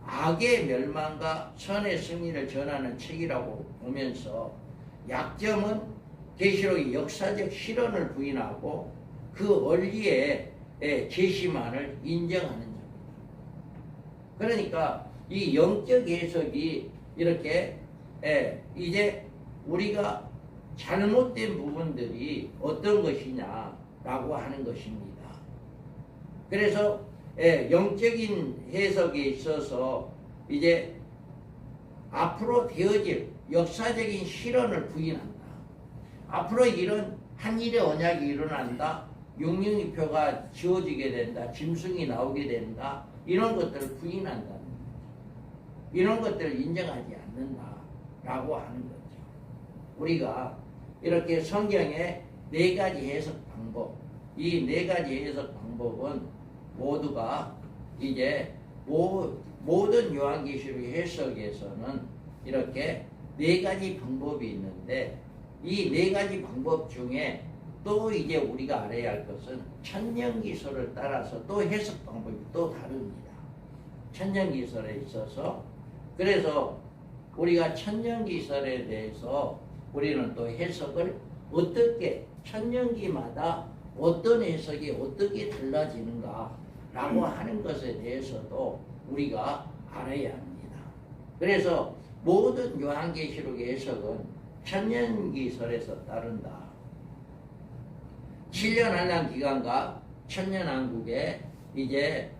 악의 멸망과 선의 승리를 전하는 책이라고 보면서 약점은 계시록의 역사적 실현을 부인하고 그 원리의 제시만을 인정하는 점입니다. 그러니까 이 영적 해석이 이렇게 이제 우리가 잘못된 부분들이 어떤 것이냐라고 하는 것입니다. 그래서 영적인 해석에 있어서 이제 앞으로 되어질 역사적인 실현을 부인한다. 앞으로 이런 한 일의 언약이 일어난다. 용령이표가 지어지게 된다. 짐승이 나오게 된다. 이런 것들을 부인한다는 거죠. 이런 것들을 인정하지 않는다라고 하는 거죠. 우리가 이렇게 성경의 네 가지 해석 방법, 이 네 가지 해석 방법은 모두가 이제 모든 요한계시록 해석에서는 이렇게 네 가지 방법이 있는데 이 네 가지 방법 중에 또 이제 우리가 알아야 할 것은 천년기설을 따라서 또 해석 방법이 또 다릅니다. 천년기설에 있어서 그래서 우리가 천년기설에 대해서 우리는 또 해석을 어떻게 천년기마다 어떤 해석이 어떻게 달라지는가라고 하는 것에 대해서도 우리가 알아야 합니다. 그래서 모든 요한계시록의 해석은 천년기설에서 따른다. 7년 한란 기간과 천년왕국에 이제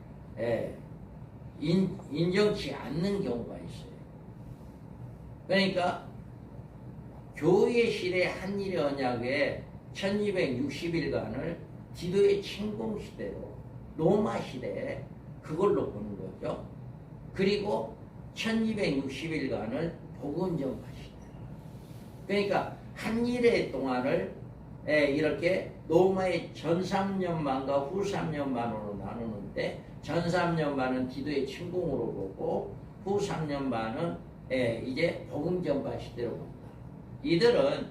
인정치 않는 경우가 있어요. 그러니까 교회 시대 한일의 언약의 1260일간을 디도의 침공 시대로 로마 시대에 그걸로 보는 거죠. 그리고 1260일간을 복음 전파 시대. 그러니까 한일의 동안을 이렇게 로마의 전 3년만과 후 3년만으로 나누는데 전 3년만은 디도의 침공으로 보고 후 3년만은 이제 복음 전파 시대로 봅니다. 이들은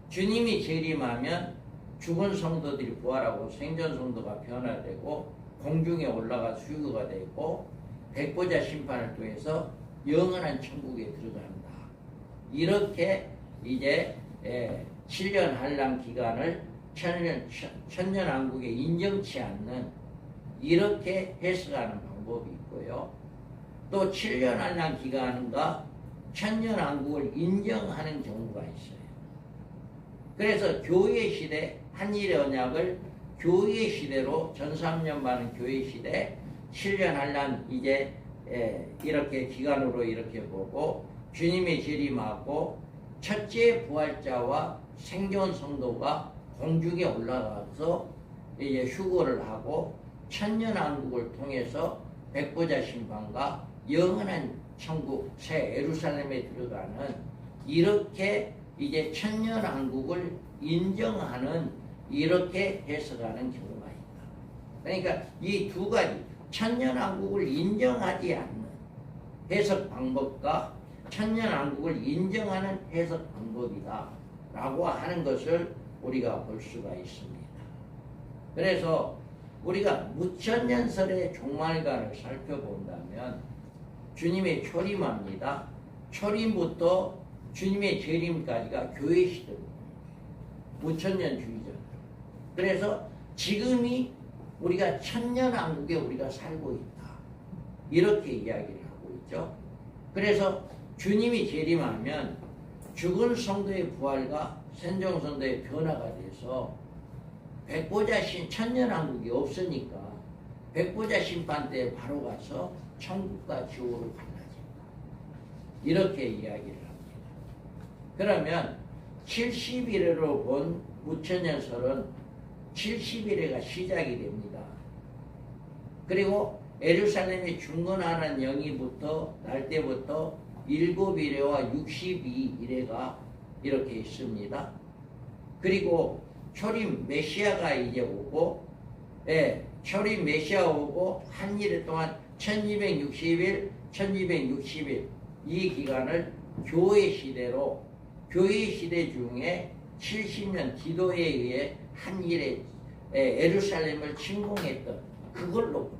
주님이 재림하면 죽은 성도들이 부활하고 생전 성도가 변화되고 공중에 올라가 수유가 되고 백보자 심판을 통해서 영원한 천국에 들어간다. 이렇게 이제 7년 한란 기간을 천년왕국에 인정치 않는 이렇게 해석하는 방법이 있고요. 또 7년 한란 기간과 천년왕국을 인정하는 경우가 있어요. 그래서 교회 시대 한일의 언약을 교회 시대로 전 3년 반은 교회 시대 7년 한란 이제 이렇게 기간으로 이렇게 보고 주님의 재림하고 첫째 부활자와 생존 성도가 공중에 올라가서 이제 휴거를 하고 천년왕국을 통해서 백보자 심판과 영원한 천국 새 예루살렘에 들어가는 이렇게 이제 천년왕국을 인정하는 이렇게 해석하는 경우가 있다. 그러니까 이 두 가지 천년왕국을 인정하지 않는 해석 방법과 천년왕국을 인정하는 해석 방법이다 라고 하는 것을 우리가 볼 수가 있습니다. 그래서 우리가 무천년설의 종말관을 살펴본다면 주님의 초림합니다. 초림부터 주님의 재림까지가 교회 시대입니다. 무천년주의자. 그래서 지금이 우리가 천년왕국에 우리가 살고 있다. 이렇게 이야기를 하고 있죠. 그래서 주님이 재림하면 죽은 성도의 부활과 생존 성도의 변화가 돼서 백보자 천년왕국이 없으니까 백보자 심판 때 바로 가서 천국과 지옥으로 갈라진다. 이렇게 이야기를 합니다. 그러면 70일회로 본 무천년설은 70일회가 시작이 됩니다. 그리고 예루살렘이 중건하는 영이부터 날 때부터 7일회와 62일회가 이렇게 있습니다. 그리고 초림 메시아가 이제 오고, 초림 메시아 오고 한 일회 동안 1260일, 1260일 이 기간을 교회 시대로 교회 시대 중에 70년 기도에 의해 한 일에 예루살렘을 침공했던 그걸로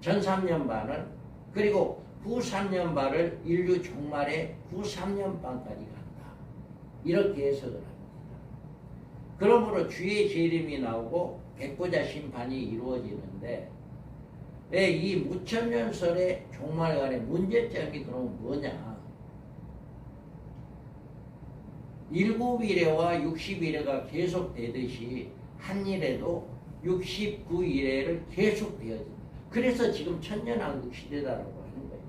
전 3년 반을 그리고 후 3년 반을 인류 종말에 후 3년 반까지 간다. 이렇게 해석을 합니다. 그러므로 주의 재림이 나오고 백보자 심판이 이루어지는데 이 무천년설의 종말간의 문제점이 그럼 뭐냐? 7일회와 60일회가 계속되듯이 한 일에도 69일회를 계속 되어집니다. 그래서 지금 천년왕국 시대다라고 하는 거예요.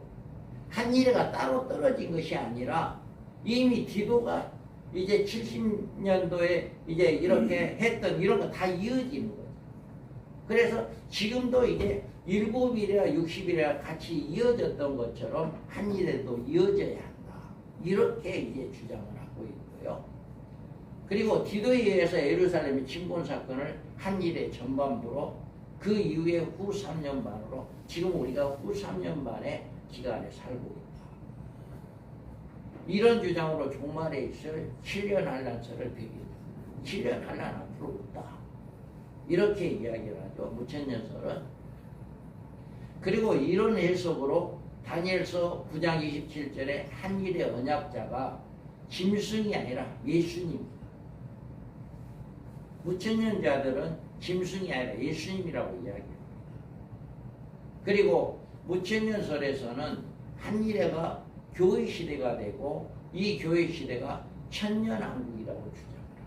한 일회가 따로 떨어진 것이 아니라 이미 디도가 이제 70년도에 이제 이렇게 했던 이런 거 다 이어지는 거죠. 그래서 지금도 이제 7일이나 60일이나 같이 이어졌던 것처럼 한 일에도 이어져야 한다. 이렇게 이제 주장을 하고 있고요. 그리고 디도에 의해서 예루살렘의 침공 사건을 한 일의 전반부로 그 이후에 후 3년 반으로 지금 우리가 후 3년 반의 기간에 살고 있다. 이런 주장으로 종말에 있을 7년 한란설을 배경으로 7년 한란 앞으로 없다. 이렇게 이야기를 하죠. 무천년설은. 그리고 이런 해석으로 다니엘서 9장 27절에 한일의 언약자가 짐승이 아니라 예수님입니다. 무천년자들은 짐승이 아니라 예수님이라고 이야기합니다. 그리고 무천년설에서는 한일회가 교회 시대가 되고 이 교회 시대가 천년왕국이라고 주장을 합니다.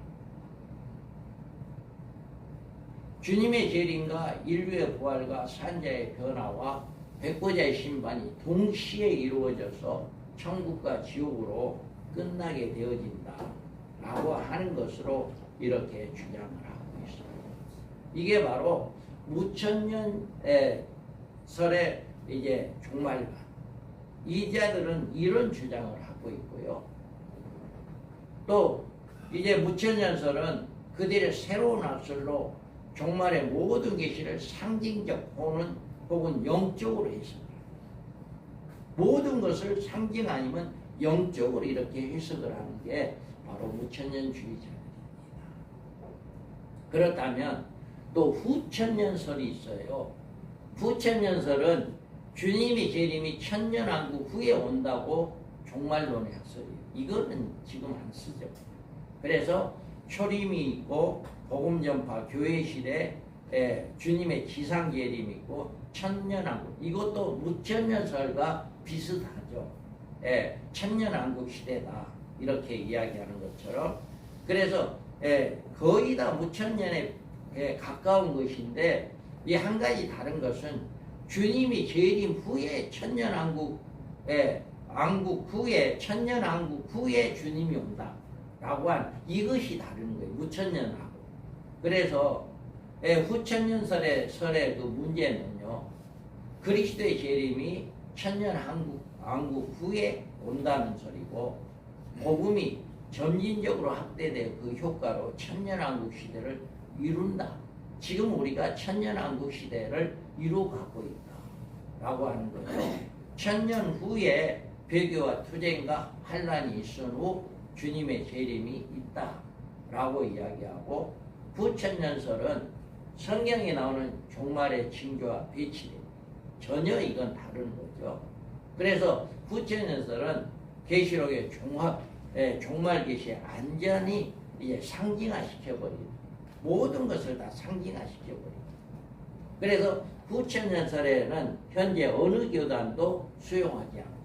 주님의 재림과 인류의 부활과 산자의 변화와 백보자의 심판이 동시에 이루어져서 천국과 지옥으로 끝나게 되어진다 라고 하는 것으로 이렇게 주장을 하고 있습니다. 이게 바로 무천년설의 이제 종말관 이자들은 이런 주장을 하고 있고요. 또 이제 무천년설은 그들의 새로운 학설로 종말의 모든 계시를 상징적 혹은 영적으로 해석합니다. 모든 것을 상징 아니면 영적으로 이렇게 해석을 하는 게 바로 무천년주의자들입니다. 그렇다면 또 후천년설이 있어요. 후천년설은 주님이 재림이 천년왕국 후에 온다고 종말론의 학설이에요. 이거는 지금 안 쓰죠. 그래서 초림이 있고 복음전파 교회 시대 주님의 지상 재림이 있고 천년왕국 이것도 무천년설과 비슷하죠. 천년왕국 시대다 이렇게 이야기하는 것처럼 그래서 거의 다 무천년에 가까운 것인데 이 한 가지 다른 것은 주님이 재림 후에 왕국 후에 천년왕국 후에 주님이 온다 라고 한 이것이 다른 거예요. 무천년하고. 그래서 후천년설의 그 문제는요, 그리스도의 재림이 천년왕국 후에 온다는 소리고, 복음이 점진적으로 확대되어 그 효과로 천년왕국 시대를 이룬다. 지금 우리가 천년왕국 시대를 이루어가고 있다 라고 하는 거죠. 천년 후에 배교와 투쟁과 환란이 있은 후 주님의 재림이 있다 라고 이야기하고, 부천년설은 성경에 나오는 종말의 징조와 배치됩니다. 전혀 이건 다른 거죠. 그래서 부천년설은 계시록의 종말 계시에 완전히 이제 상징화시켜버립니다. 모든 것을 다 상징화시켜버립니다. 그래서 부천년설에는 현재 어느 교단도 수용하지 않고,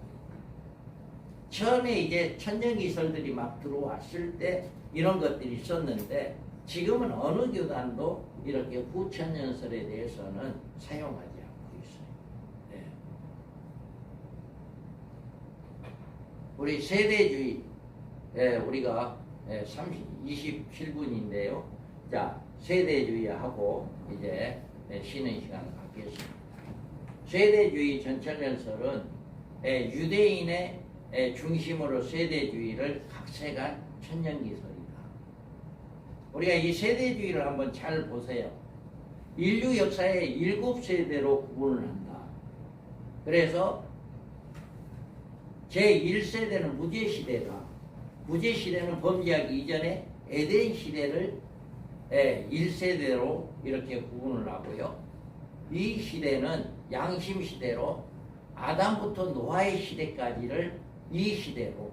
처음에 이제 천년기설들이 막 들어왔을 때 이런 것들이 있었는데, 지금은 어느 교단도 이렇게 부천년설에 대해서는 사용하지 않고 있어요. 네. 우리 세대주의, 우리가 27분인데요. 자, 세대주의하고 이제 쉬는 시간을 갖겠습니다. 세대주의 전천년설은 유대인의 중심으로 세대주의를 각색한 천년기설이다. 우리가 이 세대주의를 한번 잘 보세요. 인류 역사의 7세대로 구분을 한다. 그래서 제1세대는 무죄시대다. 무죄시대는 범죄하기 이전에 에덴 시대를 1세대로 이렇게 구분을 하고요. 이 시대는 양심 시대로 아담부터 노아의 시대까지를 이 시대로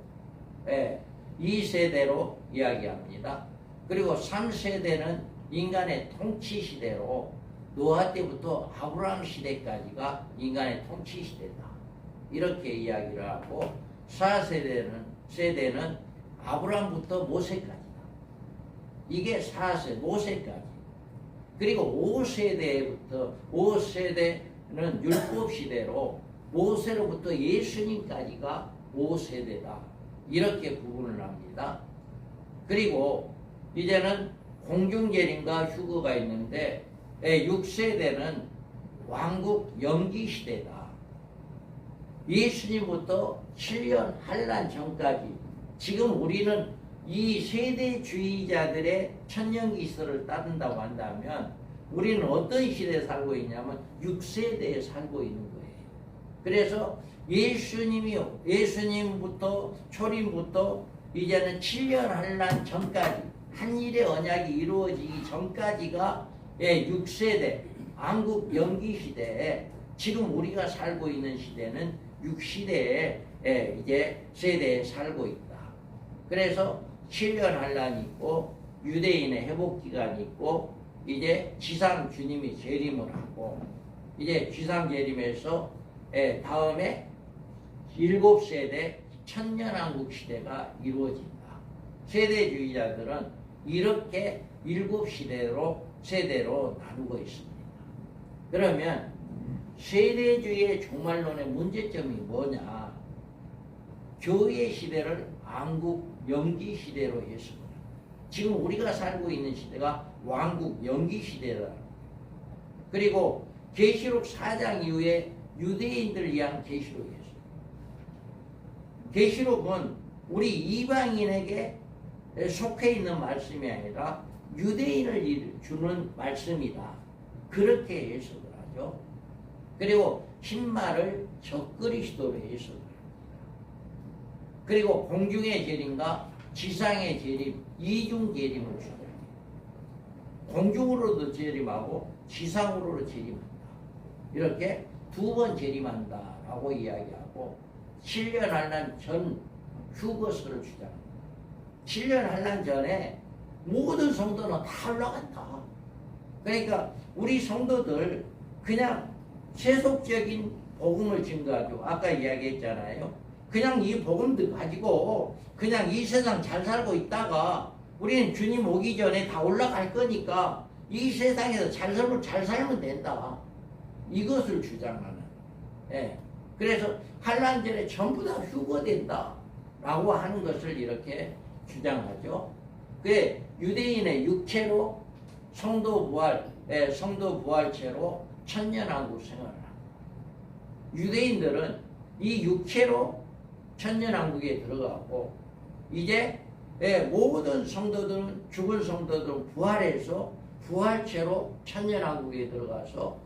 2세대로 이야기합니다. 그리고 3세대는 인간의 통치 시대로 노아 때부터 아브라함 시대까지가 인간의 통치 시대다. 이렇게 이야기를 하고, 4세대는 아브라함부터 모세까지다. 이게 4세, 모세까지. 그리고 5세대는 율법 시대로 모세로부터 예수님까지가 5세대다. 이렇게 구분을 합니다. 그리고 이제는 공중재림과 휴거가 있는데, 6세대는 왕국 연기 시대다. 예수님부터 7년 환란 전까지, 지금 우리는 이 세대주의자들의 천년기설을 따른다고 한다면 우리는 어떤 시대에 살고 있냐면 6세대에 살고 있는 거예요. 그래서 예수님부터 초림부터 이제는 7년 환란 전까지, 한일의 언약이 이루어지기 전까지가 6세대 왕국 연기 시대에, 지금 우리가 살고 있는 시대는 6시대에 이제 세대에 살고 있다. 그래서 7년 환란이 있고 유대인의 회복 기간이 있고, 이제 지상 주님이 재림을 하고, 이제 지상 재림에서 다음에 7세대 천년왕국 시대가 이루어진다. 세대주의자들은 이렇게 7세대로 나누고 있습니다. 그러면 세대주의의 종말론의 문제점이 뭐냐? 교회 시대를 왕국 연기 시대로 했습니다. 지금 우리가 살고 있는 시대가 왕국 연기 시대다. 그리고 계시록 4장 이후에 유대인들 위한 계시록이었습니다. 계시록은 우리 이방인에게 속해 있는 말씀이 아니라 유대인을 주는 말씀이다. 그렇게 해석을 하죠. 그리고 흰말을 적그리스도로 해석을 합니다. 그리고 공중의 재림과 지상의 재림, 이중 재림을 주장합니다. 공중으로도 재림하고 지상으로도 재림한다. 이렇게 2번 재림한다라고 이야기하고, 7년 환란 전 휴거설을 주장합니다. 7년 환란 전에 모든 성도는 다 올라간다. 그러니까 우리 성도들 그냥 세속적인 복음을 증거하죠. 아까 이야기했잖아요. 그냥 이 복음들 가지고 그냥 이 세상 잘 살고 있다가 우리는 주님 오기 전에 다 올라갈 거니까 이 세상에서 잘 살면 된다. 이것을 주장하는. 예. 그래서 환란절에 전부 다 휴거된다라고 하는 것을 이렇게 주장하죠. 그 유대인의 육체로 성도 부활체로 천년왕국 생활을 합니다. 유대인들은 이 육체로 천년왕국에 들어가고 이제 모든 성도들은 죽은 성도들은 부활해서 부활체로 천년왕국에 들어가서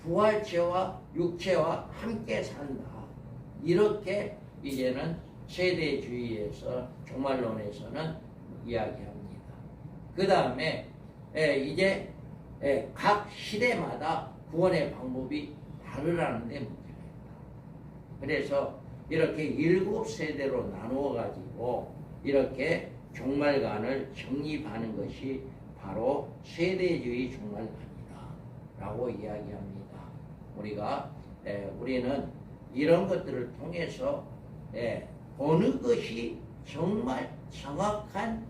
부활체와 육체와 함께 산다. 이렇게 이제는 세대주의에서 종말론에서는 이야기합니다. 그 다음에 이제 각 시대마다 구원의 방법이 다르라는 데 문제가 있다. 그래서 이렇게 7세대로 나누어 가지고 이렇게 종말관을 정립하는 것이 바로 세대주의 종말관이다 라고 이야기합니다. 우리는 이런 것들을 통해서 어느 것이 정말 정확한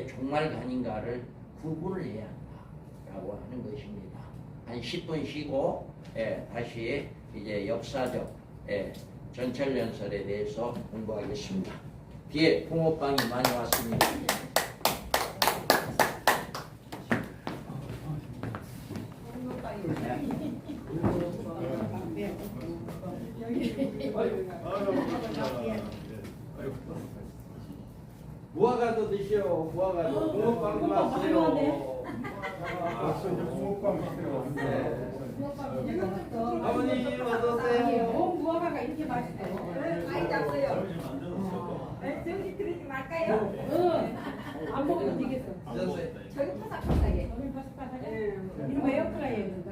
종말관인가를 구분을 해야 한다라고 하는 것입니다. 한 10분 쉬고 다시 이제 역사적 전철연설에 대해서 공부하겠습니다. 뒤에 붕어빵이 많이 왔습니다. 무화과도 드시오. 무화과도 붕어빵도 왔어요. 아버님 어서오세요. 무화과가 이렇게 맛있어요. 많이 잡어요. 저기 들이지 말까요? 안 먹어도 되겠어. 드셨어요? 저기 파삭파삭해. 저기 파삭파삭해. 이런 거 에어프라이어에 넣는다.